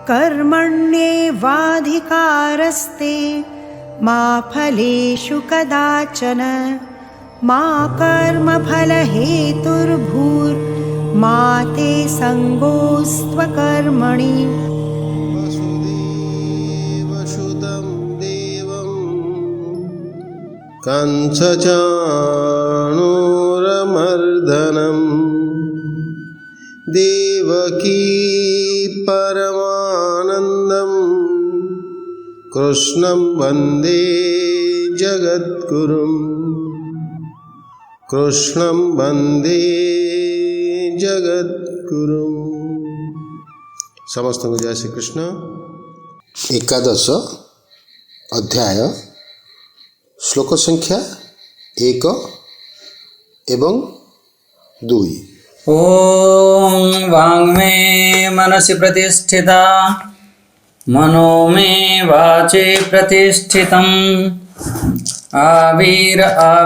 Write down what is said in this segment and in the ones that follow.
कर्मण्येवाधिकारस्ते मा फलेषु कदाचन मा कर्मफलहेतुर्भूर्मा ते सङ्गोऽस्त्वकर्मणि। वसुदेवसुतं देवं कंसचाणूरमर्दनं देवकी परमानन्दं कृष्णं वन्दे जगद्गुरुं कृष्णं वन्दे जगद्गुरुं। समस्त को जय श्री कृष्ण। एकादश अध्याय श्लोक संख्या 1 एवं 2। ओम वाङ्मे मनसि प्रतिष्ठिता मनो मे वाचे प्रतिष्ठितम्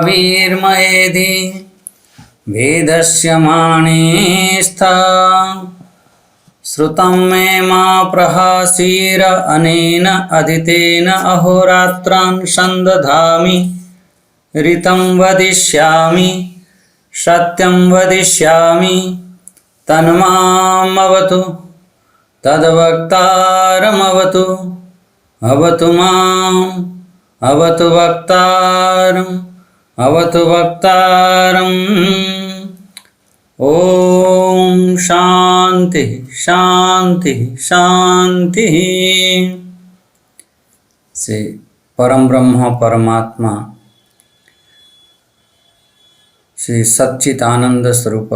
आविर्मयेधि वेदस्य माणे स्था श्रुतं मे मा प्रहासीर अनेन अदितेन अहोरात्रान् सन्दधामि ऋतं वदिष्यामि सत्यं वदिष्यामि तन्मामवतु तद्वक्तारमवतु अवतु माम् अवतु वक्तारम् अवतु वक्तारम्। ओम शांति शांति शांति। से परम ब्रह्म परमात्मा श्री सच्चित आनंद स्वरूप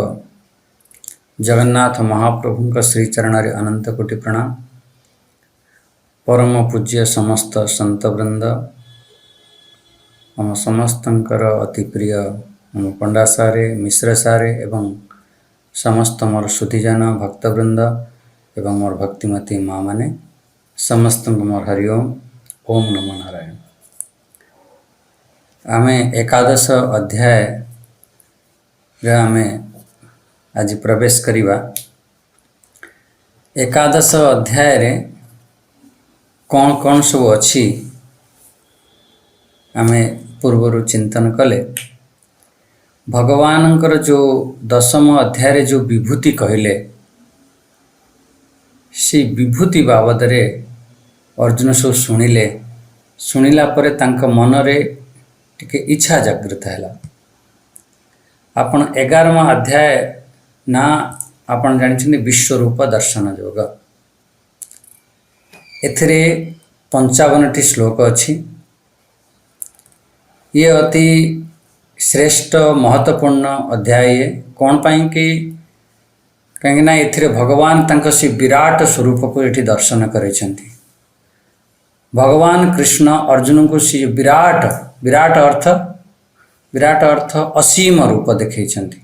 जगन्नाथ महाप्रभु का श्री चरण अनंत कोटि प्रणाम। परम पूज्य समस्त संत वृंद हम समस्तंकर अति प्रिय हम पंडा सारे मिश्र सारे एवं समस्त मोर सुधीजन भक्तवृंद एवं मोर भक्तिमती माँ माने समस्त मोर हरिओम ओम नमो नारायण। आमे एकादश अध्याय आमे आज प्रवेश करिबा। एकादश अध्याय रे कौन कौन सब अच्छी आमे पूर्वर चिंतन कले। भगवानंकर जो दशम अध्याय रे जो विभूति कहले से विभूति बाबद रे अर्जुन सब शुणिले। शुणिला परे तांक मन रे टिके इच्छा जागृत हैला। आपण 11वां अध्याय ना आपण जानिछन विश्वरूप दर्शन योग। एथिरे 55टी श्लोक अछि। ये अति श्रेष्ठ महत्वपूर्ण अध्याय कौन पाई कि कहीं एथिरे भगवान तांको से विराट स्वरूप को एठी दर्शन करेछंती। भगवान कृष्ण अर्जुन को से विराट अर्थ असीम रूप देखैछंती।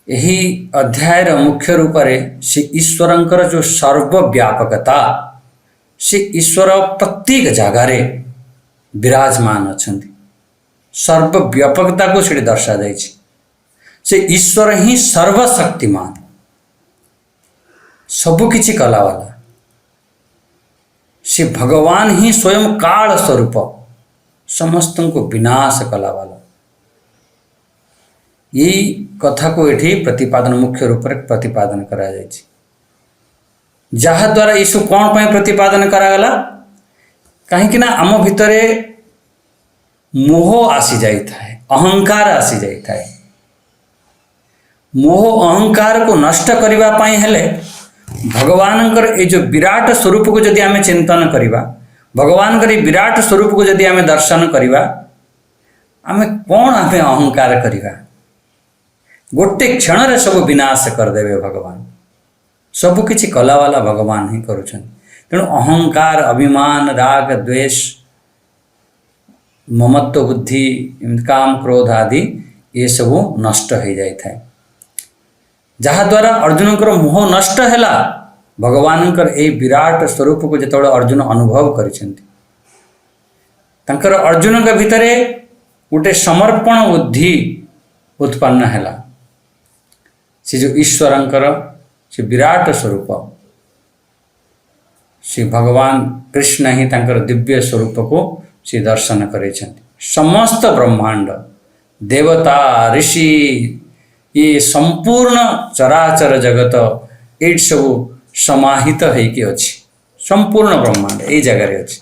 यही अध्याय मुख्य रूप रे से ईश्वरंकर जो सर्वव्यापकता से ईश्वर प्रत्येक जगह रे विराजमान अछंती। सर्वव्यापकता को से दर्शा जाए। से ईश्वर ही सर्वशक्तिमान सबुकिछि कला वाला। से भगवान ही स्वयं काल स्वरूप समस्त को विनाश कला वाला। यही कथा को एठी प्रतिपादन मुख्य रूप से प्रतिपादन करा जाए। जहा द्वारा यीशु कौन पाई प्रतिपादन करागला कहीं ना आम भितरे मोह आसी जाई थाए, अहंकार आसी जाई थाए। मोह अहंकार को नष्ट करिबा पाई हेले भगवानंकर ए जो विराट स्वरूप को जदि आमे चिंतन करिबा, भगवानकर विराट स्वरूप को जदि आमे दर्शन करिबा, आमे कौन आमे अहंकार करिबा। गोटे क्षण रे सब विनाश कर देवे भगवान। सबु किछि कला वाला भगवान ही करूछन। तेणु अहंकार अभिमान राग द्वेष ममत्व बुद्धि काम क्रोध आदि ये सब नष्ट हो जाए थाए। जहा द्वारा अर्जुन को मोह नष्ट हैला भगवान ए विराट स्वरूप को जिते अर्जुन अनुभव करिसेंती तांकर अर्जुन के भितरे गोटे समर्पण बुद्धि उत्पन्न हैला। से जो ईश्वरंकर से विराट स्वरूप श्री भगवान कृष्ण ही तांकर दिव्य स्वरूप को से दर्शन करेछन्ति। समस्त ब्रह्मांड देवता ऋषि ये संपूर्ण चराचर जगत ये सब समाहित होइके अछि। संपूर्ण ब्रह्मांड ये जगह अच्छी।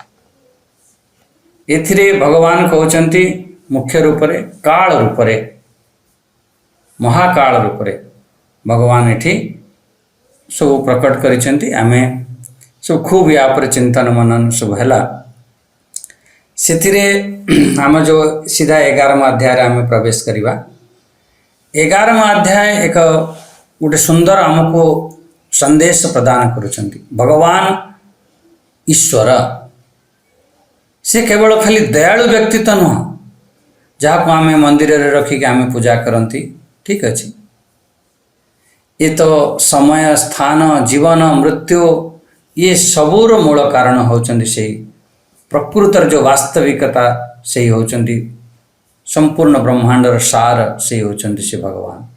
एथिरे भगवान कहते मुख्य रूप से काल रूप से महाकाल रूप से भगवान एठी सब प्रकट करिसेंती। आमे सब खूब या पर चिंतन मनन सब हैला। सेथिरे आम जो सीधा 11वां अध्याय आम प्रवेश करिबा। 11वां अध्याय एक गोटे सुंदर आमको संदेश प्रदान करुछंती। भगवान ईश्वर से केवल खाली दयालु व्यक्ति तो नुह जहाँ को आम मंदिर रे रखिक आम पूजा करती, ठीक अच्छे। ये तो समय स्थान जीवन मृत्यु ये सबूर मूल कारण होचंदी से प्रकृतर जो वास्तविकता से होचंदी संपूर्ण ब्रह्मांडर सार से होचंदी से भगवान।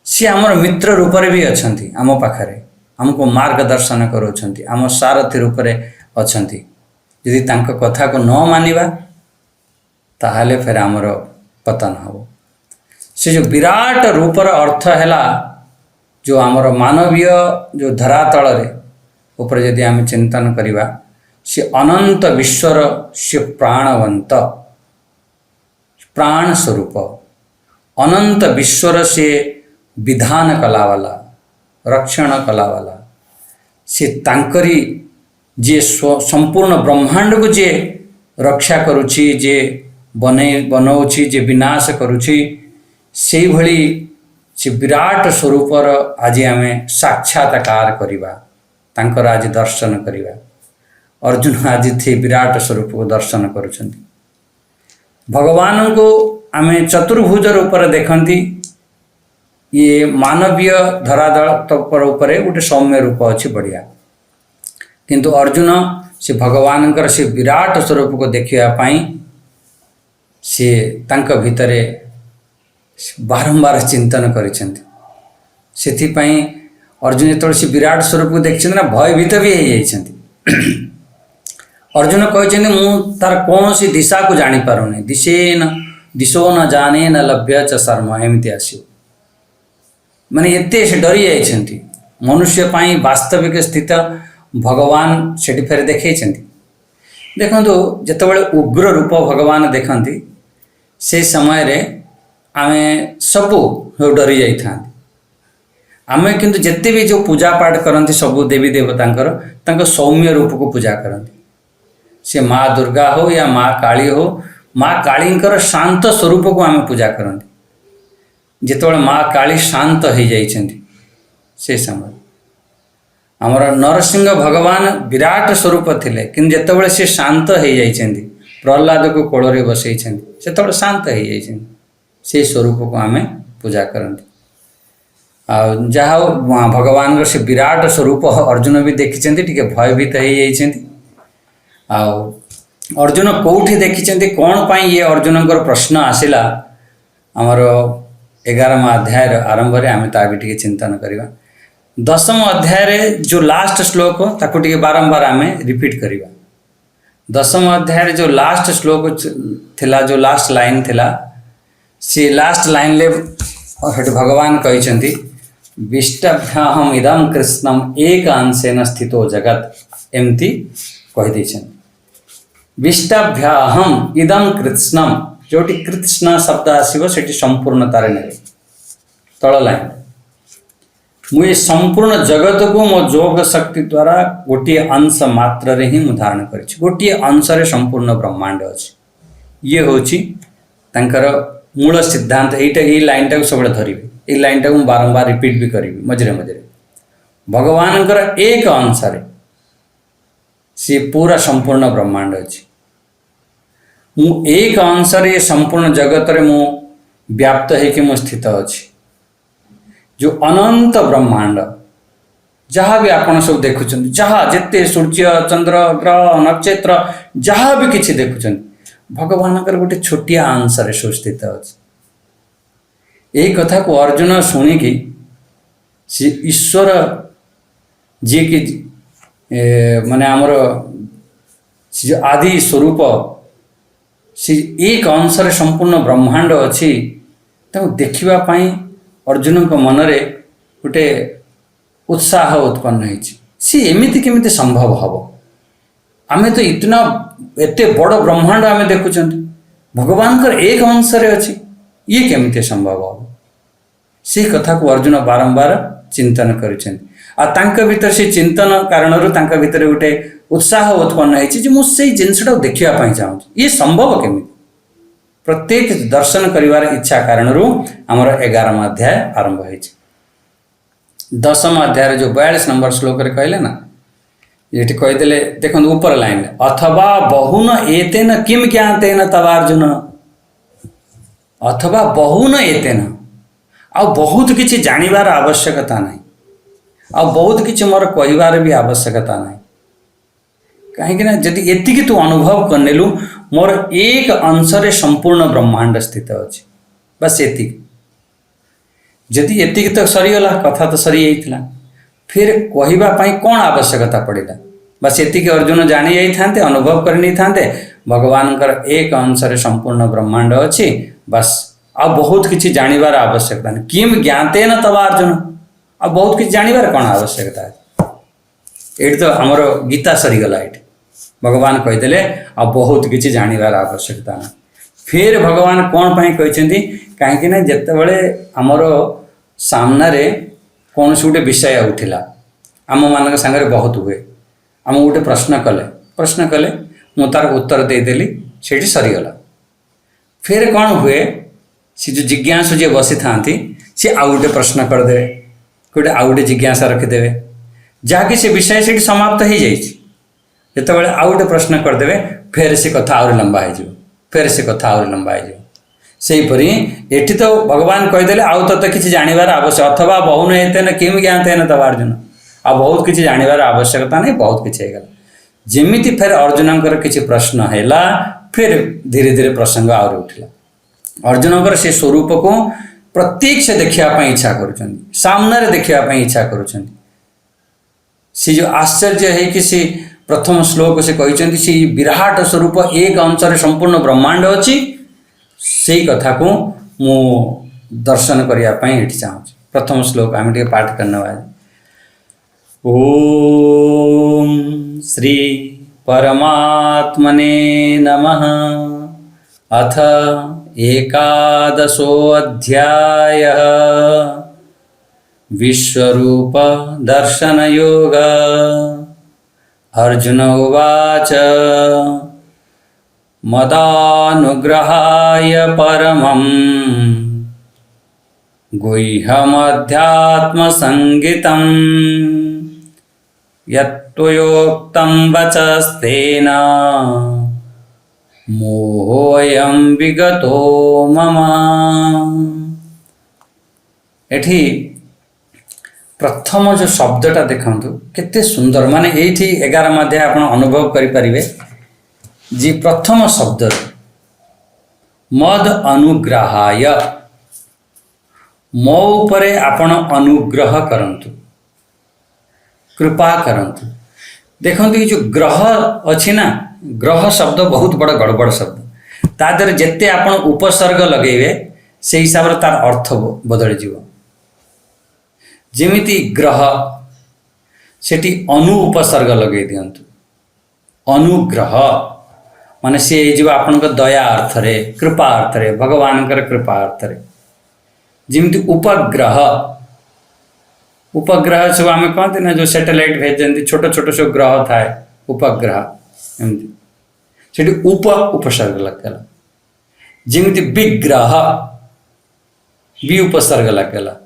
सी आमर मित्र रूप रे भी अछंती, आम पाखरे हमको मार्गदर्शन करोछंती, आम सारथी रूप रे अछंती। यदि तांको कथा को न मानिबा ताहले फिर आमर पतन हो। से जो विराट रूपर अर्थ हैला जो आमर मानवीय जो धरातल रे ऊपर यदि आम चिंतन करिबा से अनंत विश्वर से प्राणवंत प्राण स्वरूप अनंत विश्वर से विधान कलावाला रक्षण कलावाला से तांकरी जे संपूर्ण ब्रह्मांड को जे रक्षा करुछि, जे बनौछि, जे विनाश करुछि, से भली से विराट स्वरूपर आज आम साक्षात्कार करिबा, तांकर आज दर्शन करिबा। अर्जुन आज थे विराट स्वरूप को दर्शन करुछंती। भगवान को आम चतुर्भुज रूप देखती। ये मानवीय धरातल तपर उपरे गोटे सौम्य रूप अच्छी बढ़िया, किंतु अर्जुन से भगवान से विराट स्वरूप को देखापी से तांक भितरे बारंबार चिंतन करिसेंती। सेथिपाई अर्जुन जो से विराट स्वरूप को देखते ना भयभीत भी हो जाइछंती। अर्जुन कहते मु तार कौन सी दिशा को जानी पारुनी, दिशो न जाने न लभ्य च शर्म एमती आसो। माने एते से डरी जाइछंती। मनुष्य पाई वास्तविक स्थित भगवान सेठी फेर देखैछंती। देखंतु जेतेबेले उग्र रूप भगवान देखंती से समय रे आमे सबु डरी जाई थांती। आमे किंतु जेते भी जो पूजा पाठ करंती सबु देवी देवतांकर तांको सौम्य रूप को पूजा करंती। से माँ दुर्गा हो या माँ काली हो, माँ कालींकर शांत स्वरूप को आमे पूजा करंती। जेतेबेले माँ काली शांत हो जाइछंती से समय आमर नरसिंह भगवान विराट स्वरूप थिले, किंतु जेतेबेले से शांत हो जाइछंती प्रहलाद को कोल रे बसैछंती सेतेबेले शांत हो जाइछंती। से स्वरूप को आमे पूजा करंती। आ जहाँ भगवान से विराट स्वरूप अर्जुन भी देखिछंती, टिके भयभीत हो जाइछंती। आ अर्जुन कोठी देखिछंती कौन पाई ये अर्जुनकर प्रश्न आसिला आमर 11वां अध्याय आरंभ रे आमे ता भी टिके चिंतन करिबा। 10वां अध्याय रे जो लास्ट श्लोक ताको टिके बारंबार आमे रिपीट करिबा। 10वां अध्याय रे जो लास्ट श्लोक थिला, जो लास्ट लाइन थिला, से लास्ट लाइन ले भगवान कहिछंती विष्टभ्याहम इदं कृष्णम एक अंशेन स्थितो जगत एमती कहि दैछन। विष्टभ्याहम इदं कृष्णम जोटी कृष्ण शब्द आसीबो सेठी संपूर्णता रे नेबे तळ लाइन मुझे संपूर्ण जगत को मो जोग शक्ति द्वारा गोटे अंश मात्र रे ही धारण करिछि। गोटे अंश रे संपूर्ण ब्रह्मांड अछि। ये होछि तांकर मूल सिद्धांत। एटा ए लाइन टाको सबले धरिबे, ए लाइन टाको बारंबार रिपीट भी करिबे मझरे मझरे। भगवानकर एक अंश रे से पूरा संपूर्ण ब्रह्मांड अछि। मु एक अंश रे संपूर्ण जगत रे मु व्याप्त है कि मु स्थित अछि। जो अनंत ब्रह्मांड जहाँ भी आपण सब देखुछन, जहाँ जिते सूर्य चंद्र ग्रह नक्षत्र जहाँ भी किछि देखुछन भगवानकर गोटे छोटिया अंश रे सुस्थित अछि। यही कथा को अर्जुन शुणिकी से ईश्वर जी की माने आमर से जो आदि स्वरूप से एक अंशरे संपूर्ण ब्रह्मांड अच्छी देखापी अर्जुन को मनरे गोटे उत्साह उत्पन्न सी एमती केमी संभव हम आमे तो इतना एते बड़ ब्रह्मांड आमे देखुं भगवान का एक अंश अच्छी ये केमी संभव हम से कथा को अर्जुन बारंबार चिंतन कर भीतर से चिंतन कारण भीतर गोटे उत्साह उत्पन्न होती जिनसा देखापी चाहूँ ये संभव केमी प्रत्येक दर्शन करिवार इच्छा कारण आमर 11 अध्याय आरंभ हो 10 अध्याय जो 42 नंबर श्लोक कहले ना ये कहीदे देखो ऊपर लाइन अथवा बहुन एतेन किम ज्ञातेन तवार्जुन अथवा बहुन एतेन आ बहुत किसी जानिबार आवश्यकता नहीं आ बहुत किसी मोर कहिबार भी आवश्यकता नहीं कहीं जदि एतिकी तू अनुभव करनेलु मोर एक अंशरे संपूर्ण ब्रह्मांड स्थित अच्छी बस एति जदि एतिकी तो सरीगला कथा तो सरी जाइथिला फिर कहवाई कौन आवश्यकता पड़ा बस एतिकी अर्जुन जानी जाते अनुभव कर नहीं था भगवान एक अंशरे संपूर्ण ब्रह्मांड अच्छी बस आ बहुत किसी जानिबार आवश्यकता नहीं किम ज्ञाते न तवा अर्जुन आ बहुत किसी जानिबार कौन आवश्यकता है ये तो आमर गीता सरीगला ये भगवान कहीदे आ बहुत किसी जानिबार आवश्यकता ना फिर भगवान कौन पाई कहते कहीं जितेबले आमर सामने कौन से गोटे विषय उठिला आम मान सागर बहुत हुए आम गोटे प्रश्न कले मु तार उत्तर देदेली से सरीगला फिर कौन हुए सी जो जिज्ञासु जी बसी था सी आउ गोटे प्रश्न करदे गोटे आउ गोटे जिज्ञासा रखिदेवे जहाँकि से विषय से समाप्त हो जाए जितेबाला आउ गोटे प्रश्न करदे फेर से कथा आहुरी लंबा हो फेर से कथा आहुरी लंबा हो सेहीपरि एठी तो भगवान कहीदे आउ तो किसी जानिबार आवश्यक अथवा बहुन एतेन किम ज्ञातेन तव अर्जुन आ बहुत किसी जानिबार आवश्यकता नहीं बहुत किसी होगला जमीती फेर अर्जुन किसी प्रश्न है फिर धीरे धीरे प्रसंग आहुरी उठिला अर्जुन से स्वरूप को प्रत्येक से देखापी इच्छा कर सामने देखापी इच्छा कर जो आश्चर्य है कि सी प्रथम श्लोक से कहते सी विराट स्वरूप एक अंशरे संपूर्ण ब्रह्मांड अच्छी से कथा को मु दर्शन करने चाहूँ प्रथम श्लोक आम टे पाठ करने वाले ओम श्री परमात्मने नमः अथ एकादशो अध्याय विश्वरूप दर्शन योग अर्जुन उवाच मदानुग्रहाय परमं गुह्यमध्यात्मसंगितं यत्त्वयोक्तं वचस्तेन मोहोऽयं विगतो मम। एठी प्रथम जो शब्दटा देखंतु केते सुंदर माने एठी 11 अध्याय आपण अनुभव करि परिबे जी प्रथम शब्द मद अनुग्रहाय मो उपरे आपण अनुग्रह करंतु कृपा करंतु देखंतु ये जो ग्रह अछि ना ग्रह शब्द बहुत बड़ा गड़बड़ शब्द ता देर जेते आपण उपसर्ग लगेबे से हिसाब रे तार अर्थ बदल जीवो जेमिति ग्रह सेठी अनु उपसर्ग लगे दियंतु अनुग्रह माने से जो आपन दया अर्थ रे कृपा अर्थ रे भगवान कृपा अर्थ रे जेमिति उपग्रह उपग्रह सब आम कहते ना जो सैटेलाइट भेजती छोट छोट सब ग्रह थाए उपग्रह एमती से उपसर्ग लगेगा जेमिति विग्रह भी उपसर्ग लगेगा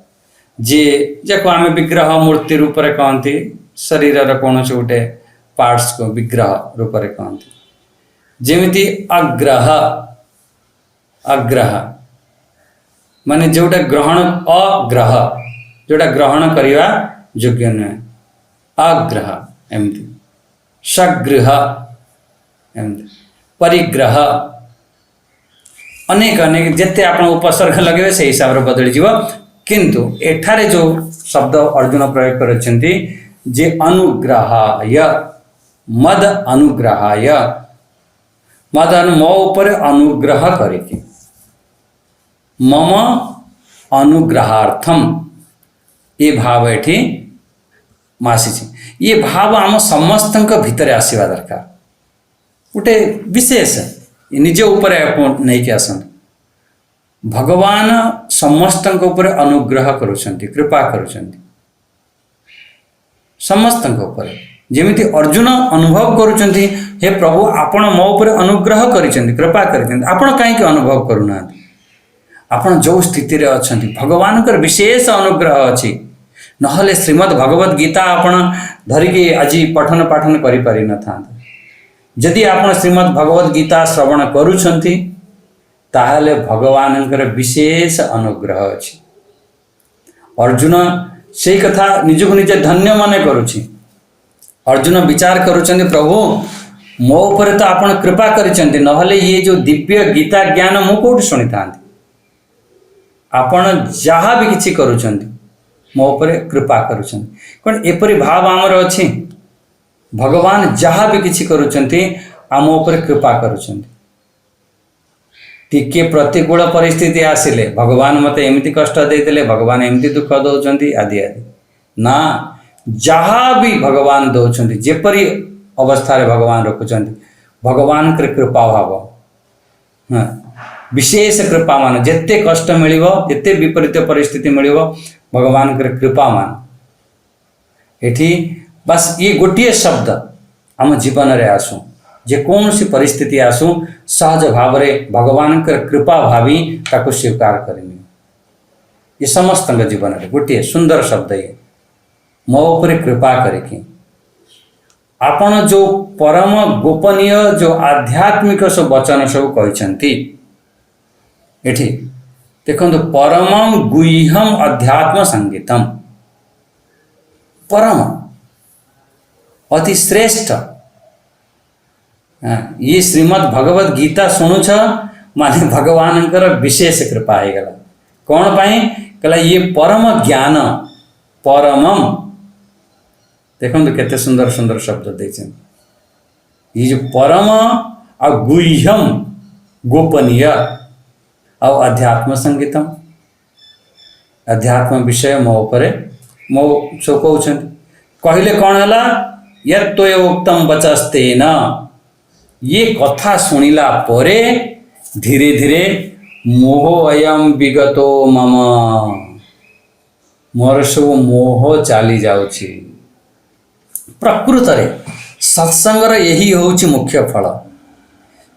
जे जाको आम विग्रह मूर्ति रूप में कहती शरीर कौन से गोटे पार्ट्स को विग्रह रूप में कहती जेमिति अग्रह अग्रह माने जोटा ग्रहण अग्रह जोटा ग्रहण करवा योग्य नुहे अग्रह एमती सगृह एमती परिग्रह अनेक अनेक जिते आप उपसर्ग लगे से हिसाब से बदली जीव किंतु एठारे जो शब्द अर्जुन प्रयोग करछन्ति जे अनुग्रहाय मद अनुग्रहाय मद मो ऊपर अनुग्रह करिके मम अनुग्रहार्थम ये भाव एठी मासी ये भाव आम समस्त भितर आसवा दरकार गोटे विशेष निज उपर नहीं आसत भगवान समस्त उपर अनुग्रह करुछंती कृपा करुछंती समस्त उपर जेमिति अर्जुन अनुभव करुछंती हे प्रभु आपण मो उपर अनुग्रह करिसेंती कृपा करिसेंती आपण काहे अनुभव करूना आपण जो स्थिति रे अछंती भगवान कर विशेष अनुग्रह अछि नहले श्रीमद् भगवत गीता आपण धरिके आज पठन पाठन करि पारि न था जदि आपण श्रीमद् भगवत गीता श्रवण करूछंती ताहले भगवान कर विशेष अनुग्रह अछि अर्जुन से कथा निजको निजे धन्य माने करुछि अर्जुन विचार करुछंती प्रभु मो ऊपर तो आपण कृपा करिसेंती नहले ये जो दिव्य गीता ज्ञान मु कोठी सुनि थांती आपण जहाँ भी किछि करुछंती मो ऊपर कृपा करुछंती कोन एपरि भाव आमर अछि भगवान जहाँ भी किछि करुछंती आम ऊपर कृपा करुछंती टिके प्रतिकूल परिस्थिति आसिले भगवान मते एमिति कष्ट देइतले भगवान एमिति दुख दौचंती आदि आदि ना जहाँ भी भगवान दौचंती जेपरि अवस्था रे भगवान रखुचंती भगवान के कृपा भाव हाँ विशेष कृपा मान जेते कष्ट मिलिबो जेते विपरीत परिस्थिति मिलिबो भगवान के कृपा मान एठी बस ये गोटे शब्द आम जीवन रे आसू जे कौन सी परिस्थिति आसू सहज भाव रे भगवान के कृपा भावी ताको स्वीकार करनी ये समस्त जीवन रे गोटे सुंदर शब्द ये मो ऊपर कृपा करिके आपण जो परम गोपनीय जो आध्यात्मिक सब वचन सब कहिसंती एठी देखंतु परमं गुह्यम अध्यात्म संगीतम परम अति श्रेष्ठ ये श्रीमद् भगवत गीता शुणुछ माने भगवान विशेष कृपा हो गला कौन पाई कहला ये परम ज्ञान परमम देखो केते सुंदर सुंदर शब्द देछन ये जो परम आ गुह्यम गोपनीय और अध्यात्म संगीतम अध्यात्म विषय मो उपरे मो सो कहउछन कहले कौन हला यत्तोय उक्तम वचस्तेन ये कथा सुनिला परे धीरे धीरे मोह अयम विगतो मम मोर सब मोह चली जाउछि प्रकृत रे सत्संगर यही होउछि मुख्य फल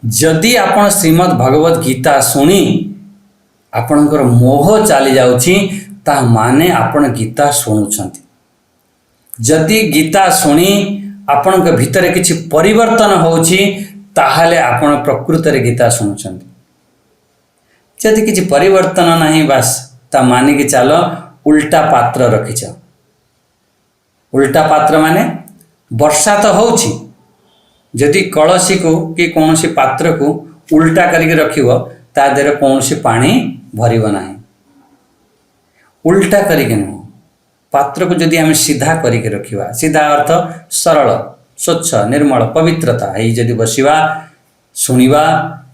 जदि आपण श्रीमद् भगवत गीता सुनी आपणकर मोह चली जाउछि ता माने आपण गीता सुनुछंती जदि गीता सुनी आपण के भीतर किछि परिवर्तन होउछि ताहले आपण प्रकृत रे गीता सुनुछंती जदि किछि परिवर्तन नाही बस ता माने कि चलो उल्टा पात्र रखिछ उल्टा पात्र माने वर्षा तो होउछि जदि कलसी को कि कौनसी पात्र को उल्टा करके रखिबो ता देर कौनसी पानी भरिबो नाही उल्टा करके न पात्र को जदि आम सीधा करके रखिबा सीधा अर्थ सरल स्वच्छ निर्मल पवित्रता है जदि बसिबा सुनिबा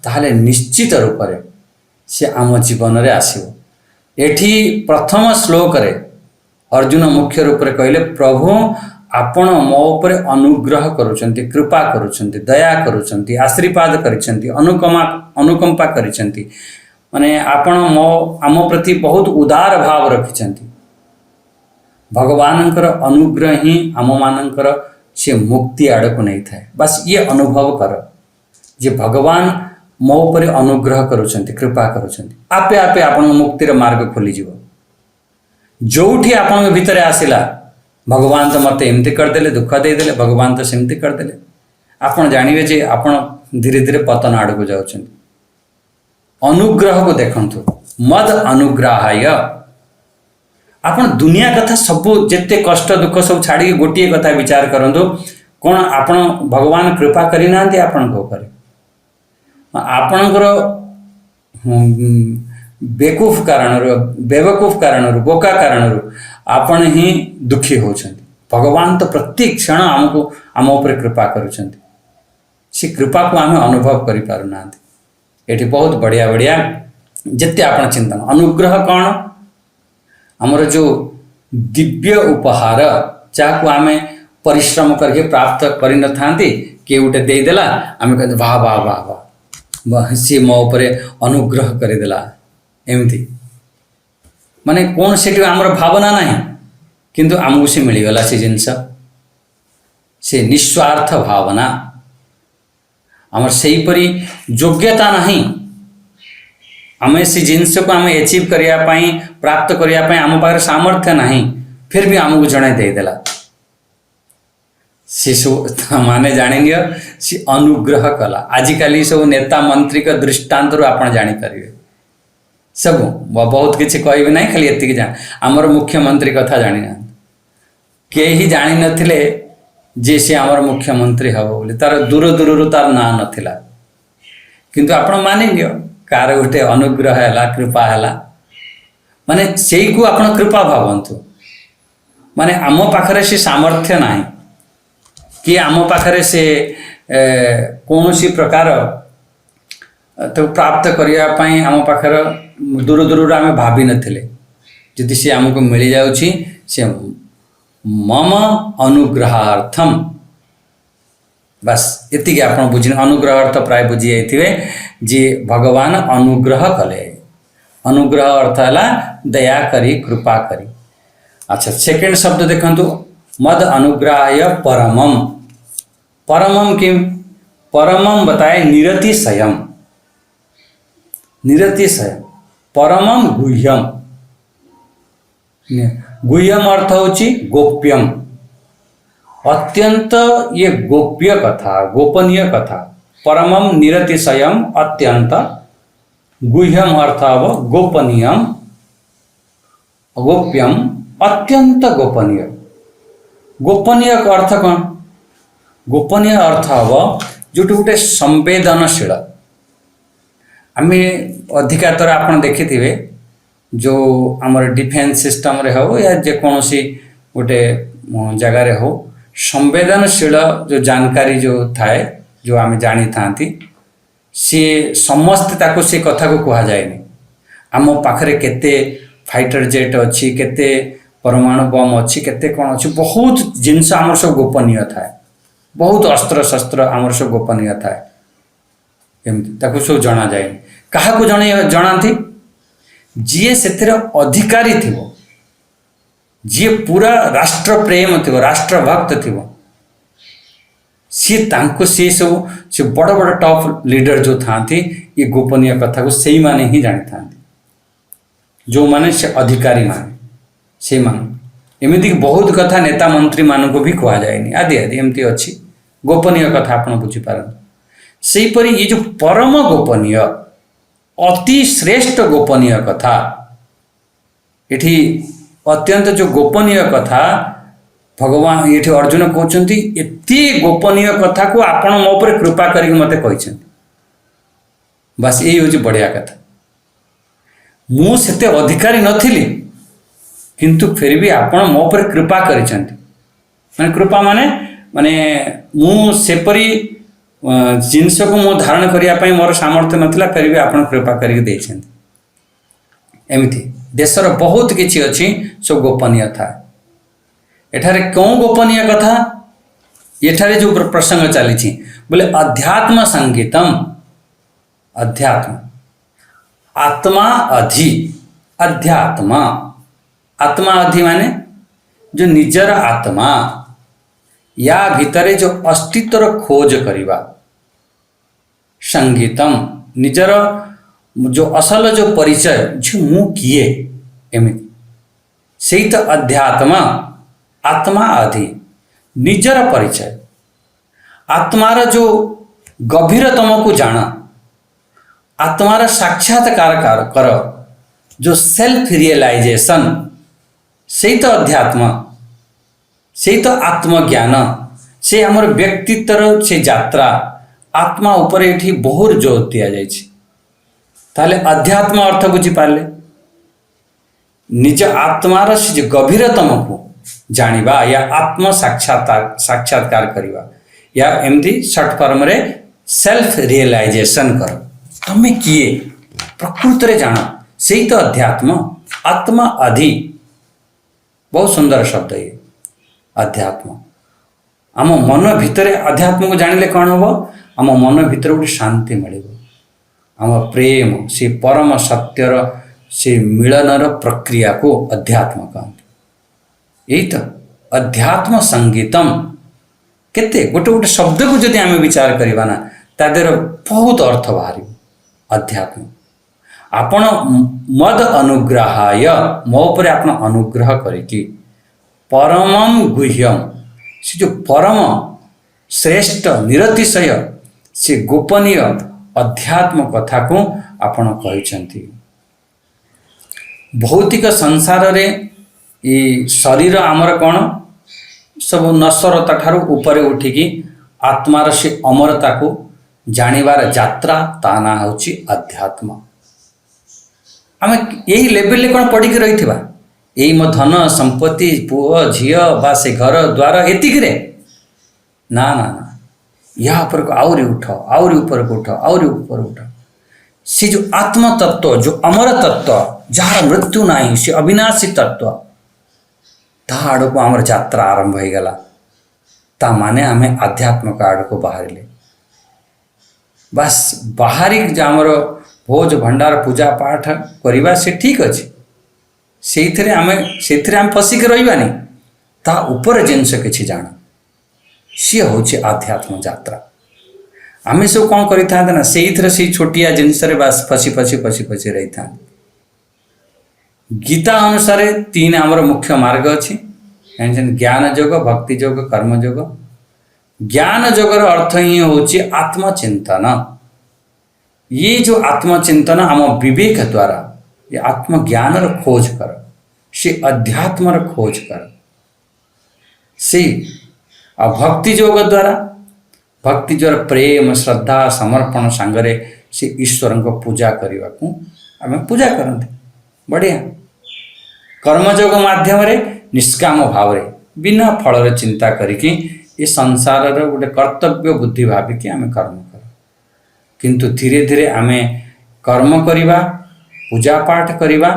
ताहले निश्चित रूप से से आम जीवन रे आसीबो एठी प्रथम श्लोक रे अर्जुन मुख्य रूप से कहले प्रभु आपण मो ऊपर अनुग्रह करुछंती कृपा करुछंती दया करुछंती आशीर्वाद करिछंती अनुकंपा करिछंती माने आपण मो आम प्रति बहुत उदार भाव रखिछंती भगवानंकर अनुग्रह ही आम मानकर से मुक्ति आड़क नहीं थाए बस ये अनुभव कर जे भगवान मो ऊपर अनुग्रह करुछंती कृपा करुछंती आपे आपे आपण मुक्तिर मार्ग खोली जीव जोठी आपण भीतर आसिला भगवान तो मत एमती करदेले दुख देदेले भगवान तो सेमती करदेले आपण जानिबे जे आपण धीरे धीरे पतन आड़ को जाउछंती अनुग्रह को देखंतु मद अनुग्रहाय आपण दुनिया कथा सब जेते कष्ट दुख सब छाड़ी गोटे कथा विचार करंतु कौन आपण भगवान कृपा करि नांती आपण को करे आपणकर बेवकूफ कारण बोका कारण आपण ही दुखी होछंती भगवान तो प्रत्येक क्षण आमको आम उपर कृपा करुछंती से कृपा को आम अनुभव करि पारु नांती। एठी बहुत बढ़िया बढ़िया जिते आपण चिंतन अनुग्रह कौन आमर जो दिव्य उपहार जहाँ को आम परिश्रम करके प्राप्त कर न था किए गोटे देदेला आम कहते वाह वाह वाह वाह सी मो उपर अनुग्रह करदेला एमती माने कौन से आमर भावना ना किंतु आमको से मिलगला से जिनस से निस्वार्थ भावना आमर सेहीपरी योग्यता नहीं आम से जिनस को आम एचिव करने प्राप्त करने आम पाखे सामर्थ्य नहीं फिर भी आमको जड़े देदेला सी सब माने जानी सी अनुग्रह कला आजिकल सब नेता मंत्री का दृष्टांत आप जानीपर सब बहुत किसी कह ना खाली ये जान आमर मुख्यमंत्री कथा जानी ना कहीं जानी नथिले जे से आमर मुख्यमंत्री हम बोली तार दूर दूर तार ना नथिला किंतु आपण मानि नियो कार गोटे अनुग्रह है कृपा है माने से को आपण कृपा भावतु माने आम पाखरे से सामर्थ्य ना कि आम पाखरे से कौन सी प्रकार तो प्राप्त करने आम पाखर दूर दूर आम भावी नथिले जदि सी आमको मिल जाउछि से मम अनुग्रहार्थम बस इति आप बुझे अनुग्रह अर्थ प्राय बुझी जाइए जे भगवान अनुग्रह कले अनुग्रह अर्थ है दया करी कृपा करी। अच्छा सेकेंड शब्द देखंतु मद अनुग्रहाय परमम परमम किम परमम बताए निरतिशयम निरतिशय परमम गुह्यम गुह्यम अर्थ होची गोप्यम अत्यंत ये गोप्य कथा गोपनीय कथा परमम निरतिशयम अत्यंत गुह्यम अर्थ गोपनीयम गोप्यम अत्यंत गोपनीय गोपनीय अर्थ कौन गोपनीय अर्थ हम जो गोटे संवेदनशील आम अधिकातर आप देखिथे जो आमर डिफेन्स सिस्टम रे हो या जेकोसी गोटे जगार हो संवेदनशील जो जानकारी जो थाए जो आम जानी था सी समस्त ताको से कथा को कह जाए आम पाखरे केते फाइटर जेट अच्छी केते परमाणु बम अच्छी केते कौन अच्छी बहुत जिनस आमर सब गोपनीय थाए बहुत अस्त्र शस्त्र आमर सब गोपनीय थाए एमती ताको सब जना जाए क्या जनाती जी से अधिकारी थी जी पूरा राष्ट्र प्रेम थी राष्ट्रभक्त थी सी तांको सी सब से बड़ बड़ टॉप लीडर जो था ये गोपनीय कथा को सही माने ही जानी था जो माने से अधिकारी माने से माने एमती बहुत कथा नेता मंत्री मान को भी कह जाए आदि आदि एमती अच्छी गोपनीय कथा आप बुझीपार से ये जो परम गोपनीय अति श्रेष्ठ गोपनीय कथा इठी अत्यंत जो गोपनीय कथा भगवान ये अर्जुन कहते एति गोपनीय कथा को आपण मो पर कृपा करके मते कहते बस यही हूँ बढ़िया कथा मु सेते अधिकारी नथिली किंतु फिर भी आपण मो पर कृपा करिसेंती माने कृपा माने माने मु सेपरी जिनस को मु धारण करने मोर सामर्थ्य नाला फिर भी आप कृपा करके एमती देशर बहुत किसी अच्छी सब गोपनीय था एठारे क्यों गोपनीय कथा एठारे जो प्रसंग चली बोले अध्यात्म संगीतम अध्यात्म आत्मा अधि अध्यात्म आत्मा अधि माने जो निजर आत्मा या भितरे जो अस्तित्वर खोज करिबा संगीतम निजर जो असल जो परिचय जो मु किए एमती से तो अध्यात्म आत्मा अधि निजर परिचय आत्मार जो गभीरतम को जाना आत्मार साक्षात्कार कर जो सेल्फ रियलाइजेशन से तो अध्यात्म से तो आत्मज्ञान से आमर व्यक्तित्वर से यात्रा आत्मा उपर ये बहुत जोर दि जाए अध्यात्म अर्थ बुझीपारे निज आत्मार से गभीरतम को जानिबा या आत्म साक्षात्कार करिबा या एमती शॉर्ट फॉर्म रे सेल्फ रियलाइजेशन कर तमे किए प्रकृत रे जाना सेही तो अध्यात्म आत्मा अधि बहुत सुंदर शब्द ये अध्यात्म आम मन भितर अध्यात्म को जानिले कौन हम आम मन भितर गोटे शांति मिल आम प्रेम से परम सत्यर से मिलनर प्रक्रिया को अध्यात्म कहते यही तो अध्यात्म संगीतम केते गोटे गोटे शब्द को जदि आम विचार करवा ना तादेर बहुत अर्थ बाहर अध्यात्म आपण मद अनुग्रहाय मो पर आपण अनुग्रह करिकी परमम गुह्यम से जो परम श्रेष्ठ निरतिशय से गोपनीय अध्यात्म कथा को आपण कहिसंती भौतिक संसार रे ई शरीर आमर कौन सब नश्वरता ठारू ऊपर उठिकी आत्मार से अमरता को जानिबार यात्रा ता ना होची अध्यात्म आम यही लेवल कौन पढ़ी रही यही मो धन संपत्ति पुओ झील बा से घर द्वार एतिक ना ना ना या ऊपर को आउरी उठ आउरी ऊपर को उठ आउरी ऊपर उठ से जो आत्म तत्व जो अमर तत्व जार मृत्यु नहीं से अविनाशी तत्व ता आड़ को आमर यात्रा आरंभ हो गला ता माने आम आध्यात्म का आड़ को बाहर बस बाहरी आमर भोज भंडार पूजा पाठ करवा से ठीक अच्छे से आम फसिक रही ता उपर जिनस किसी जान सी हूँ आध्यात्म यात्रा आम सब कौन करते ना से छोटिया जिनस बास फसी फसी फसी फसी रही था गीता अनुसार 3 आमर मुख्य मार्ग अच्छी ज्ञान योग भक्ति योग कर्म योग ज्ञान योगर अर्थ ही हूँ आत्मचिंतन ये जो आत्मचिंतन आम विवेक द्वारा ये आत्मज्ञान खोज कर से अध्यात्म खोज कर से भक्ति योग द्वारा भक्ति द्वारा प्रेम श्रद्धा समर्पण सांगरे से ईश्वर को पूजा करने को आम पूजा करते बढ़िया कर्मयोग माध्यम निष्काम भाव बिना फल चिंता करिकी ये संसार गोटे कर्तव्य बुद्धि भाविकी आम कर्म कर किंतु धीरे धीरे आम कर्म करवा पूजा पाठ करवा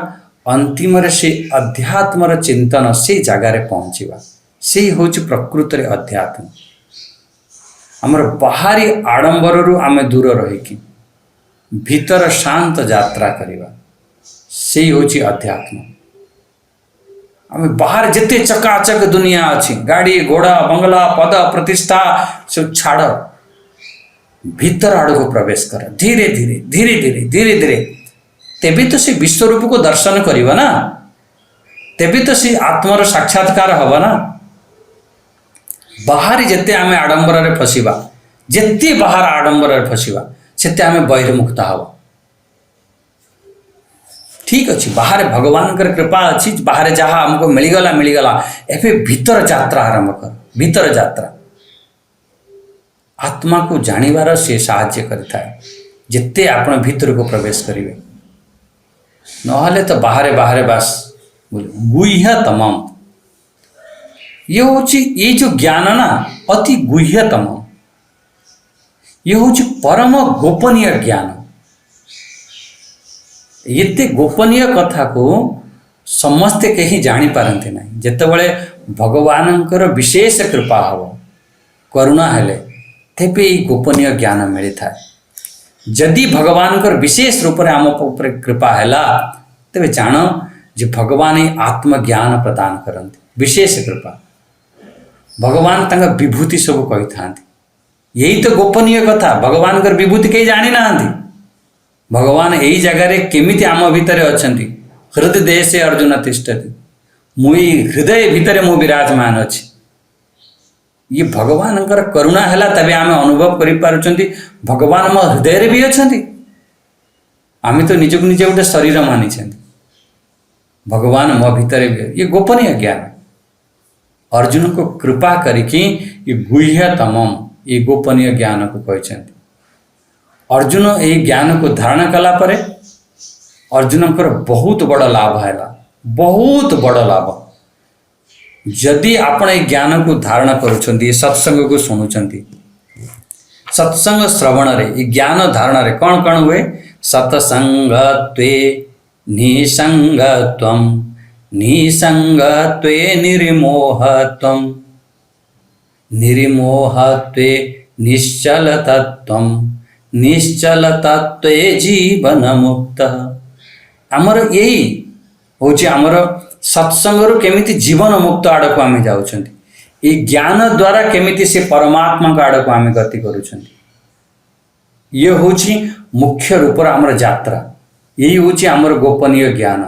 अंतिम से अध्यात्मर चिंतन से जगार पहुँचवा से हूँ प्रकृत अध्यात्म आमर बाहरी आडंबर आम दूर रहीकि भीतर शांत यात्रा करवा से हूँ अध्यात्म आम बाहर जिते चकाचक दुनिया अच्छी गाड़ी घोड़ा बंगला पद प्रतिष्ठा सब छाड़ भीतर आड़ को प्रवेश कर धीरे धीरे धीरे धीरे धीरे धीरे तेबे तो से विश्वरूप को दर्शन करिबा ना तेबे तो से आत्मर साक्षात्कार हवा ना बाहर जिते आम आडंबर रे फसिबा जिते बाहर आडंबर रे फसिबा सेते आम बहिर्मुक्त हवा ठीक अच्छे बाहर भगवान कृपा अच्छी बाहर जहाँ हमको मिलगला एफे भीतर यात्रा आरंभ कर भीतर यात्रा आत्मा को जानिबार से साहाय्य करता है जिते आप भीतर को प्रवेश करेंगे नहले तो बाहरे बाहरे बस गुह्यतम ये हूँ ये जो ज्ञान ना अति गुह्यतम ये हूँ परम गोपनीय ज्ञान ये गोपनीय कथा को समस्ते कहीं जानी पारते ना जितेबले भगवानंकर विशेष कृपा हम करुणा हेले तेबे गोपनीय ज्ञान मिलता है जदि भगवान कर विशेष रूप से आम उपर कृपा है तेरे जान जे भगवान ही आत्मज्ञान प्रदान करते विशेष कृपा भगवान तंग विभूति सब कही था यही तो गोपनीय कथा भगवान कर विभूति कहीं जानी ना भगवान यही जगार केमिति आम भितर अच्छा हृदय से अर्जुन तिष्ठति मुई हृदय भितर मु विराजमान अच्छी ये भगवान करुणा है तबे आम अनुभव कर भगवान मो हृदय भी अच्छा आम तो निजक निजे गोटे शरीर मानी भगवान मो भितर भी ये गोपनीय ज्ञान अर्जुन को कृपा करिकी ये गुह्यतम ये गोपनीय ज्ञान को कहते अर्जुन ये ज्ञान को धारण कला परे अर्जुन बहुत बड़ लाभ है बहुत बड़ लाभ जदि आपण ए ज्ञान को धारण करुछंती सत्संग को शुणुचंती सत्संग श्रवण रे ए ज्ञान धारण रे कौन कौन हुए सत्संगत्वे निसंगत्वम निसंगत्वे निर्मोहत्वम निर्मोहत्वे निश्चलतत्वम निश्चलतत्वे जीवन मुक्त आमर यही हूँ आमर सत्संग केमिति जीवन मुक्त आड़ को आम जाऊँ ये ज्ञान द्वारा केमिति से परमात्मा का आड़ को आम गति करुँच ये हूँ मुख्य रूप आमर यात्रा यही हूँ आमर गोपनीय ज्ञान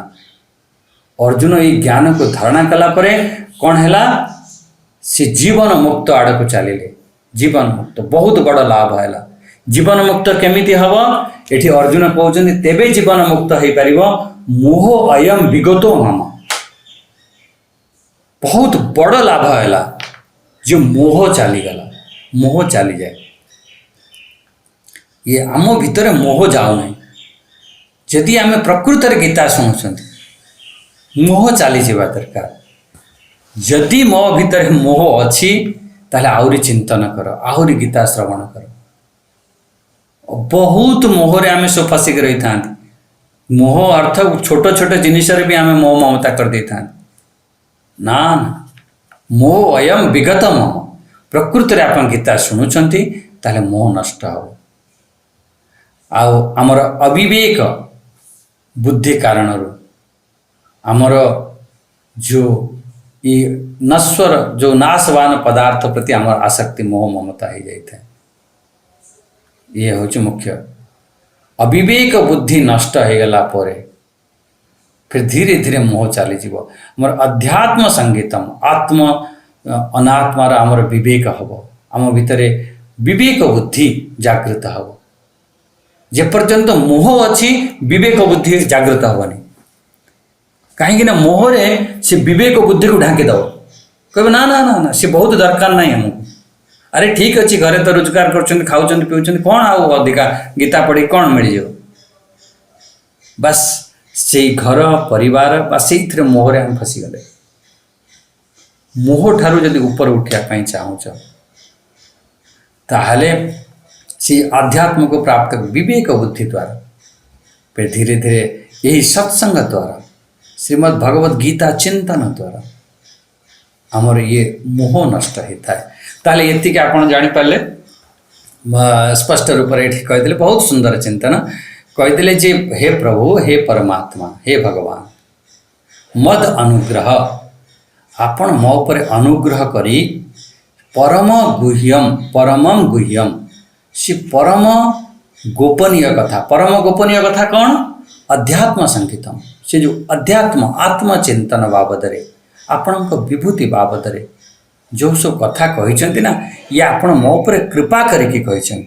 अर्जुन ये ज्ञान को धारणा कला परे कौन है से जीवन मुक्त आड़ को चलिए जीवन मुक्त बहुत बड़ लाभ है जीवन मुक्त केमिति हम ये अर्जुन कहते तेबे जीवन मुक्त हो पार मोह अयम विगतो मम बहुत बड़ लाभ है जो मोह चलीगला मोह चली जाए ये आम भितर मोह जाऊना जदि आम प्रकृत गीता शुणुंट मोह चली जावा दरकार जदि मो भितर मोह अच्छी ताले आहुरी चिंतन कर आहुरी गीता श्रवण कर बहुत मोहरे आम सब फसिक रही था मोह अर्थ छोट छोट जिनिस भी आम मोह ममता कर दे था ना मोह अयम विगत मोह प्रकृत रे आप गीता शुणुंट ताले मोह नष्ट हो आमर अविवेक बुद्धि कारण आमर जो ये नश्वर जो नाशवान पदार्थ प्रति आमर आसक्ति मोह ममता हो जाए ये हूँ मुख्य अविवेक बुद्धि नष्ट हो गला परे फिर धीरे धीरे मोह चली जीव आमर अध्यात्म संगीतम आत्म अनात्मार आमर विवेक हम आम भितर विवेक बुद्धि जागृत हम जेपर्यंत मोह अच्छी विवेक बुद्धि जागृत हेनी कहीं मोहरे से विवेक बुद्धि को ढांकी दब कह ना ना ना ना सी बहुत दरकार नहीं हमको अरे ठीक अच्छे घरे तो रोजगार कर खाऊं पीऊँ कौन आउ अधिका गीता पढ़ी कौन मिल जाओ बस से घर परिवार बा से मोहरे हम फसीगले मोह ठारू जदि ऊपर उठापी चाहूच ताहले से आध्यात्म को प्राप्त कर विवेक बुद्धि द्वारा फिर धीरे धीरे यही सत्संग द्वारा श्रीमद् भगवद गीता चिंतन द्वारा आमर ये मोह नष्ट होता है ताले ये आप जापारे स्पष्ट रूप से ये कहीदे बहुत सुंदर चिंतन कहीदे जे हे प्रभु हे परमात्मा हे भगवान मद अनुग्रह आपण मो पर अनुग्रह करी परम गुह्यम सी परम गोपनीय कथा कौन अध्यात्म संगीतम से जो अध्यात्म आत्मचिंतन बाबदरे आपण विभूति बाबदरे जो सब कथा कही ना ये आपण मो पर कृपा करके कही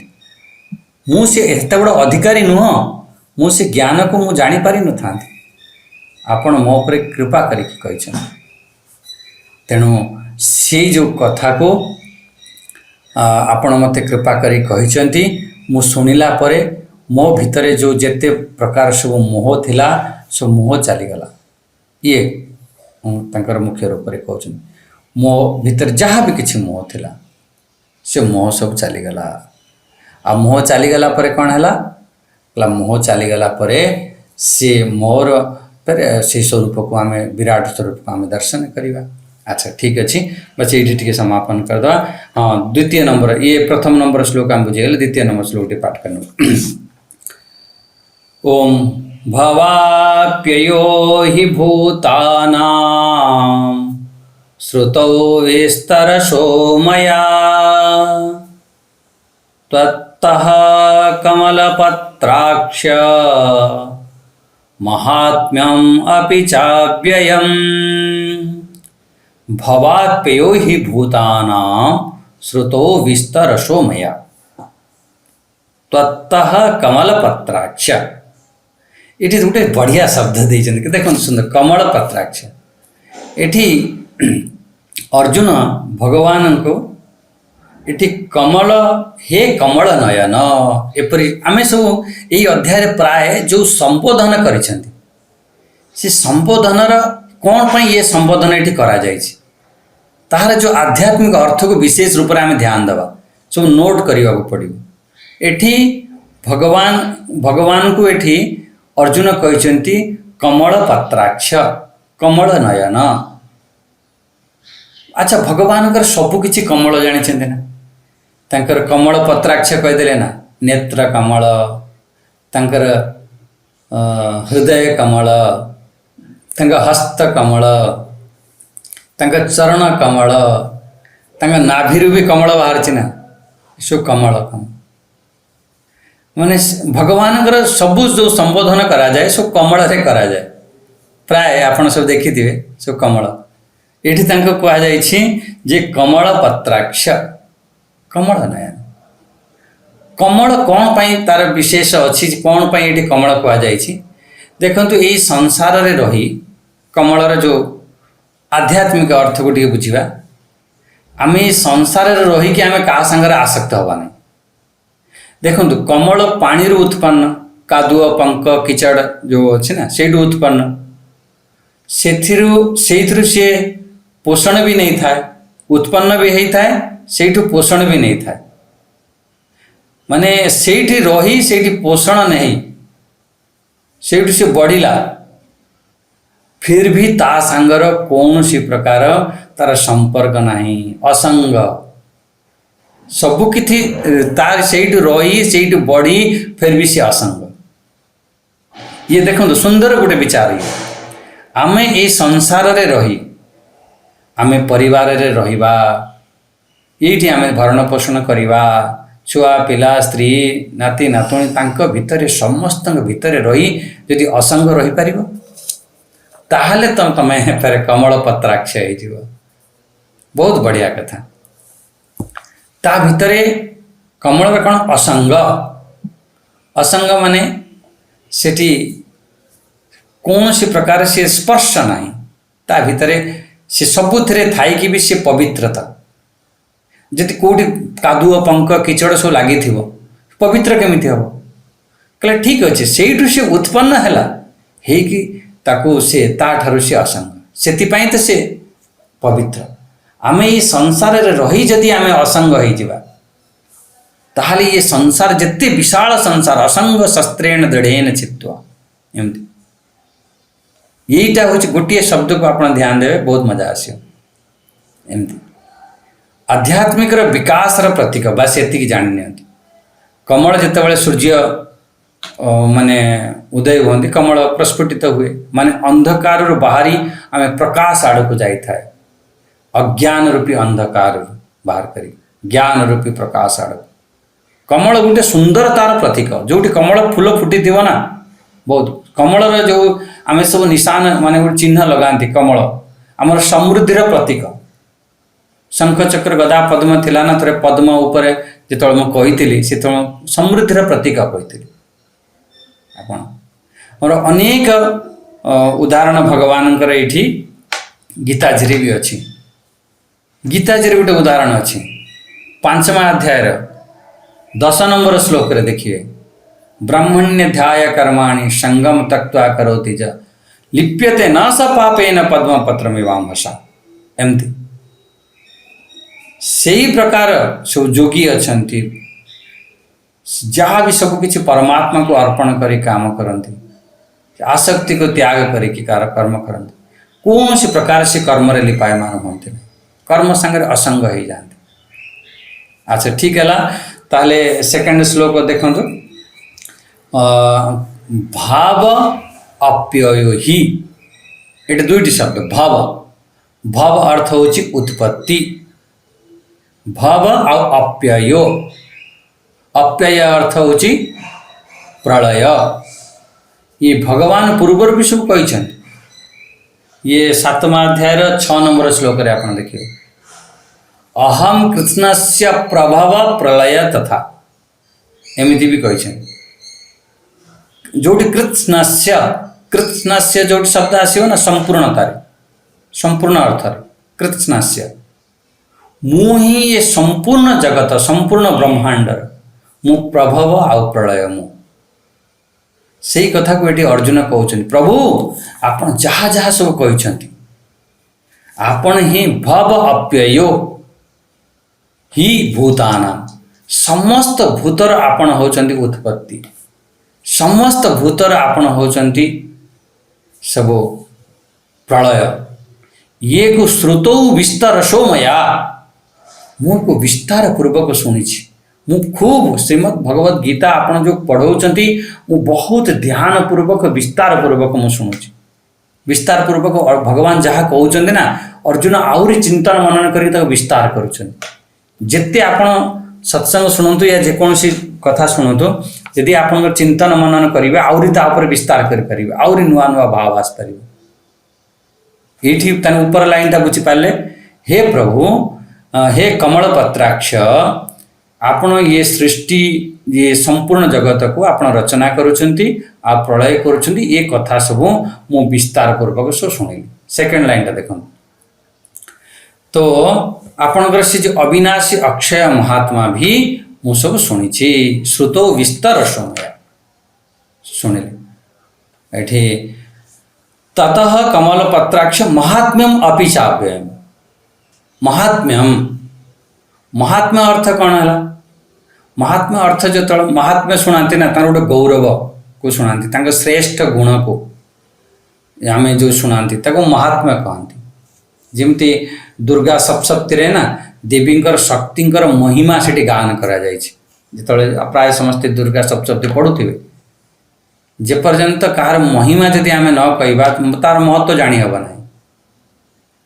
मुझे एत बड़ अधिकारी नुह मुझे ज्ञान को मुझे जापारि न था आपण मो पर कृपा करके कही तेणु से जो कथा को आपण मते कृपा करी कही मु शुणिला परे मो भितरे जो जेते प्रकार सब मोह थिला सब मोह चलीगला ये तंकर मुख्य रूप से कहते मो भितर जहाँ भी किसी मोह थिला से मोह सब चलीगला आ मोह चलीगला परे कौन है मोह चलीगला परे से मोर पर से स्वरूप को आम विराट स्वरूप को आम दर्शन करवा अच्छा ठीक अच्छे बस ये समापन करदे हाँ द्वितीय नंबर ये प्रथम नंबर श्लोक आम बुझीगले द्वितीय नंबर श्लोक पाठ करने ओम भवाप्ययो हि भूतानां श्रुतौ विस्तरशो मया त्वत्तः कमलपत्राक्ष महात्म्यम् अपि चाव्ययम् भवाप्ययो हि भूतानां श्रुतो विस्तरशो मया त्वत्तः कमलपत्राक्ष ये गोटे बढ़िया शब्द देते देख सुंदर कमल पत्राक्ष ये अर्जुन भगवान को ये कमल हे कमल नयन एपरी आम सब यही अध्याय प्राय जो संबोधन कर संबोधन कौन पर ये संबोधन ये करा तार जो आध्यात्मिक अर्थ को विशेष रूप से आम ध्यान देवा सब नोट करने को पड़ो। एठी भगवान को एठी अर्जुन कहते कमल पत्राक्ष कमल नयन। अच्छा भगवान सबकि कमल जानी ना तंकर कमल पत्राक्ष कहीदेले ना नेत्र कमल तंकर हृदय कमल तंक हस्त कमल तंक चरण कमल तंक नाभिरु भी कमल बाहर ना सब कमल माने भगवान सबू जो संबोधन करा जाए सब कमल से करा जाए प्राय आपन सब देखी थे सब कमल ये कहुई कमल पत्राक्ष कमल नयन। कमल कौन पाई तार विशेष अच्छी कौन पाई ये कमल कहुई देखु यही संसार रे रही कमलर जो आध्यात्मिक अर्थ को बुझा आम संसार रे रहीकि आम क्या सांगे आसक्त हवा नहीं। देखु कमल पानी रू उत्पन्न कादुआ पंक किचड़ जो अच्छी ना से उत्पन्न से सी पोषण भी नहीं था उत्पन्न भी होता है से पोषण भी नहीं था माने से रही से पोषण नहीं से बढ़िला फिर भी ता सांगर कौन सी प्रकार तार संपर्क नहीं असंग सबकि तार से रही से बढ़ी फिर भी सी असंग। ये देखो सुंदर गोटे विचार ये आम ये संसार रे रही आम परिवार रे रहिबा ये आम भरण पोषण करवा छुआ पिला स्त्री नाती नातुणी तांको भितर समस्त भितर रही यदि असंग रही पारिबो ताहले तमे फेर कमल पत्राक्ष हो बहुत बढ़िया कथा। ता भितरे कमल कौन असंग असंग माने सेठी कौन सी प्रकार से स्पर्श नहीं ता भितरे से सबुथिरे थाई कि भी से पवित्रता जदि कोटी कादुआ पंक किचड़ सब लगी पवित्र केमिति हम कहले ठीक अच्छे से उत्पन्न है कि ताकू से ताठारु से असंग से तो से पवित्र। आम ये संसार रे रही जदि आम असंग हो ताहले ये संसार जिते विशाल संसार असंग शस्त्रेण दृढ़ेन चित्वा एमती यहीटा हूँ गोटे शब्द को आप ध्यान देवे बहुत मजा आसो एमती आध्यात्मिक विकास प्रतीक बस ये जानी नि कमल जिते सूर्य माने उदय होती कमल प्रस्फुटित हुए माने अंधकार बाहरी आम प्रकाश आड़ को जाए अज्ञान रूपी अंधकार बाहर करी ज्ञान रूपी प्रकाश आड़ कमल गोटे सुंदरतार प्रतीक जो कमल फूल फुटी थी ना बहुत कमल जो आम सब निशान माने गोटे चिन्ह लगाती कमल आमर समृद्धि प्रतीक शंख चक्र गदा पद्म थिला ना थोड़े पद्म उपर जो मुझे से समृद्धि प्रतीक कही आपण और अनेक उदाहरण भगवान ये गीताजी भी अच्छी गीताजी गोटे उदाहरण अच्छी 5वां अध्याय 10 नंबर श्लोक रे देखिए ब्राह्मण्य ध्याय कर्माणि संगम तक्त्वा करोति च लिप्यते न स पापेन पद्मपत्रमिवाम्भसा एमती से ही प्रकार सब जोगी अच्छी जहाँ भी सब किसी परमात्मा को अर्पण करी काम करती आसक्ति को त्याग करी कर्म करती कौन सी प्रकार से कर्म रे लिपायमान होते कर्म संगे असंग हो जाते। अच्छा ठीक है ताहले सेकंड श्लोक देखो भाव अप्ययो ही ये दुईटी शब्द भाव भाव अर्थ होची उत्पत्ति भाव अप्ययो अप्यय अर्थ होची प्रलय। ये भगवान पूर्वर भी सब कही ये 7वां अध्याय 6 नंबर श्लोक रे आपण देखिए अहम कृष्णस्य प्रभव प्रलय तथा एमती भी कही जो कृष्णस्य जो शब्द आसो ना संपूर्णतार संपूर्ण अर्थ कृष्णस्य मु ही ये संपूर्ण जगत संपूर्ण ब्रह्मांडर मु प्रभव आउ प्रलय मु से कथा को ये अर्जुन कहते प्रभु आप जहाँ जहाँ सब कहते आपण ही भव अप्ययो ही भूतानां समस्त भूतर आपण होचंती उत्पत्ति समस्त भूतर आपण होचंती सब प्रलय ये को श्रुतौ विस्तारशो मया मुझको विस्तार पूर्वक शुणी मु खूब श्रीमद् भगवद गीता आपण जो पढ़ौचंती मु बहुत ध्यान पूर्वक विस्तार पूर्वक मु शुणुची विस्तार पूर्वक और भगवान जहाँ कहते ना अर्जुन आउरी चिंतन मनन करी ताको विस्तार करुछन जेते आपण सत्संग शुणु या जेकोसी कथा शुणु यदि आप चिंतन मनन करेंगे आउरी ता ऊपर विस्तार करेंगे आउरी नुआ नुआ भाव आस पार ये ऊपर लाइन टा बुझीपारे हे प्रभु हे कमल पत्राक्ष आपण ये सृष्टि ये संपूर्ण जगत को आप रचना करुछंती आ प्रलय करुछंती ये कथा सब मु विस्तार पूर्वक सब शुणिली सेकेंड लाइन टा देखो तो आपणकर से जो अविनाशी अक्षय महात्मा भी मु सब शुणी श्रुतो विस्तार समय शुणिले ये ततः कमल पत्राक्ष महात्म्यम अपि चाव्ययम् महात्म्यम महात्म्य अर्थ कौन है महात्म्य अर्थ जो महात्म्य शुणाती ना तार गोटे गौरव को शुणाती श्रेष्ठ गुण को आम जो शुणाती महात्म्य कहती जमती दुर्गा सप्तशती रे ना देवींकर शक्तिंकर महिमा से गान करा जिते प्राय समस्ते दुर्गा सप्तशती पढ़ुवे जेपर्यंत कहार महिमा जदि आम न कहवा तार महत्व जानी हब ना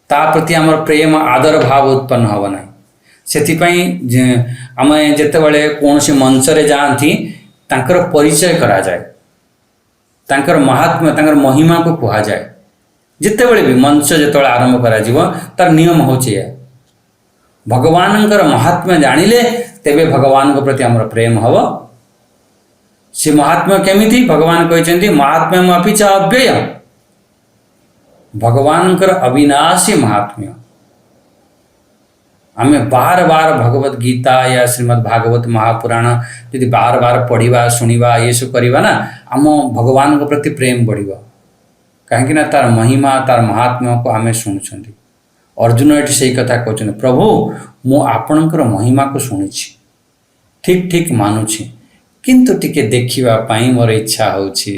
ता प्रति आमर प्रेम आदर भाव उत्पन्न हब ना से आम जिते कौन सी मंच रे जाती तांकर परिचय करा जाए तांकर महात्म्य तांकर महिमा को कहा जाए जिते बड़े भी मंच जो आरंभ करा तार नियम होचे भगवानंकर महात्म्य जानिले तेबे भगवान को प्रति आमर प्रेम हब से महात्म्य केमिति भगवान कहते महात्म्यम अपि च अव्ययम् भगवानंकर अविनाशी महात्म्य आमे बार बार भगवत गीता या श्रीमद् भागवत महापुराण यदि बार बार पढ़िबा शुणिबा ये सब करवा ना आम भगवान को प्रति प्रेम बढ़िबा कहीं ना तार महिमा तार महात्म्य को आमे शुणुछंती अर्जुन ये से कथा कहते प्रभु मु आपणकर महिमा को शुणी ठीक ठीक मानुछि किंतु टिके देखिबा पाई मोर इच्छा होछि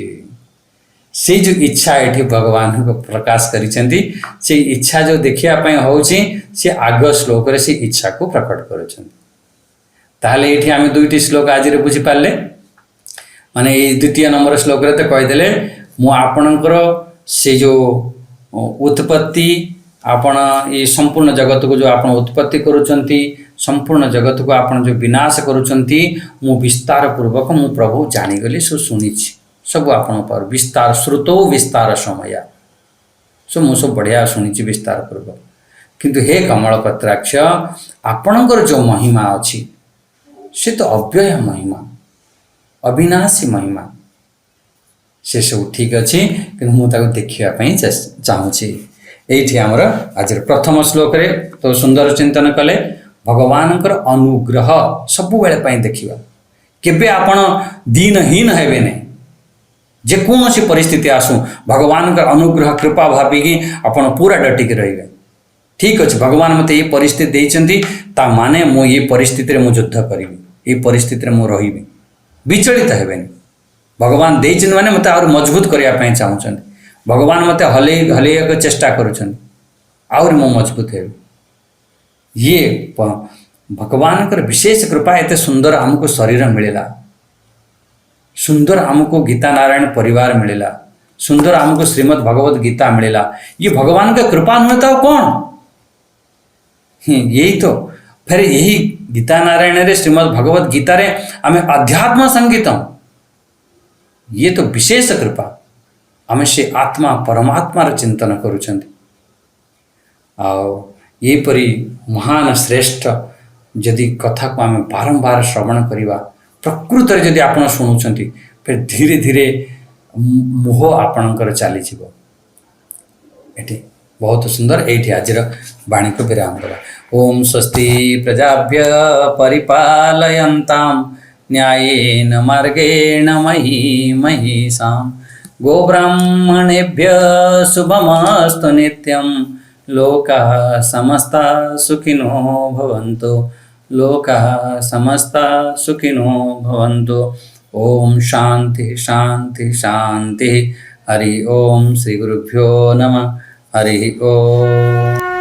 से जो इच्छा ये भगवान को प्रकाश करिसेंती से इच्छा जो देखिया पाई होछि से आग श्लोक रे से इच्छा को प्रकट करुछंती ताहले एठी आमे दुईटी श्लोक आज रे बुझी पारले माने ए द्वितीय नंबर श्लोक रे तो कहि देले मु आपणकर से जो उत्पत्ति आपण ये संपूर्ण जगत को जो आपण उत्पत्ति करुचंती संपूर्ण जगत को आपण जो विनाश करुचंती मु विस्तार पूर्वक मु प्रभु जानीगली सो शुणी सब आपण पर विस्तार श्रुतो विस्तार समय सो मु सब बढ़िया शुणी विस्तार पूर्वक किंतु हे कमल पत्राक्ष आपणकर जो महिमा अच्छी से तो अव्यय महिमा अविनाशी महिमा से सब ठीक अच्छे कि मुझे देखापी चाहूँगी ये आमर आज प्रथम श्लोक रे तो सुंदर चिंतन कले भगवानंकर अनुग्रह सबु बेले देखिबा केबे आपण दीनहीन हेबे नहीं जेकोसी परिस्थिति आसू भगवान अनुग्रह कृपा भाविकी आपण पूरा डटिक रहिबे ठीक अच्छे भगवान मते ये परिस्थिति देइचंती ता माने मु ये परिस्थिति रे मु युद्ध करिबी ये परिस्थिति रे मु रहिबी विचलित हेबेनी भगवान देइचन माने मते और मजबूत करिया पई चाहुचन भगवान मते हले हले को चेष्टा करूछन और मो मजबूत है ये भगवान कर विशेष कृपा एते सुंदर हमको शरीर मिलेला सुंदर हमको गीता नारायण परिवार मिलेला सुंदर हमको श्रीमद् भगवत गीता मिलेला ये भगवान का कृपा नुहे तो कौन यही तो फिर यही गीता नारायण रे श्रीमद् भगवत गीता रे हमें अध्यात्म संगीतम ये तो विशेष कृपा आमे से आत्मा परमात्मा रे चिंतन करुछंती आ ये परी महान श्रेष्ठ यदि कथा को आमे बारंबार श्रवण करिवा प्रकृत रे यदि आपण शुणुछंती फिर धीरे धीरे मोह आपणकर चली जीवो एठी बहुत सुंदर एठी आजिर वाणी को विराम देवा ओम स्वस्ति प्रजाभ्य परिपालयन्तां न्यायेन मार्गेण महीषां गोब्राह्मणेभ्य शुभमस्तु नित्यं लोकाः समस्ता सुखिनो भवन्तु। लोकाः समस्ता सुखिनो भवन्तु। ओम शांति शांति शांति। हरि ओम। श्री गुरुभ्यो नमः। हरि ओम।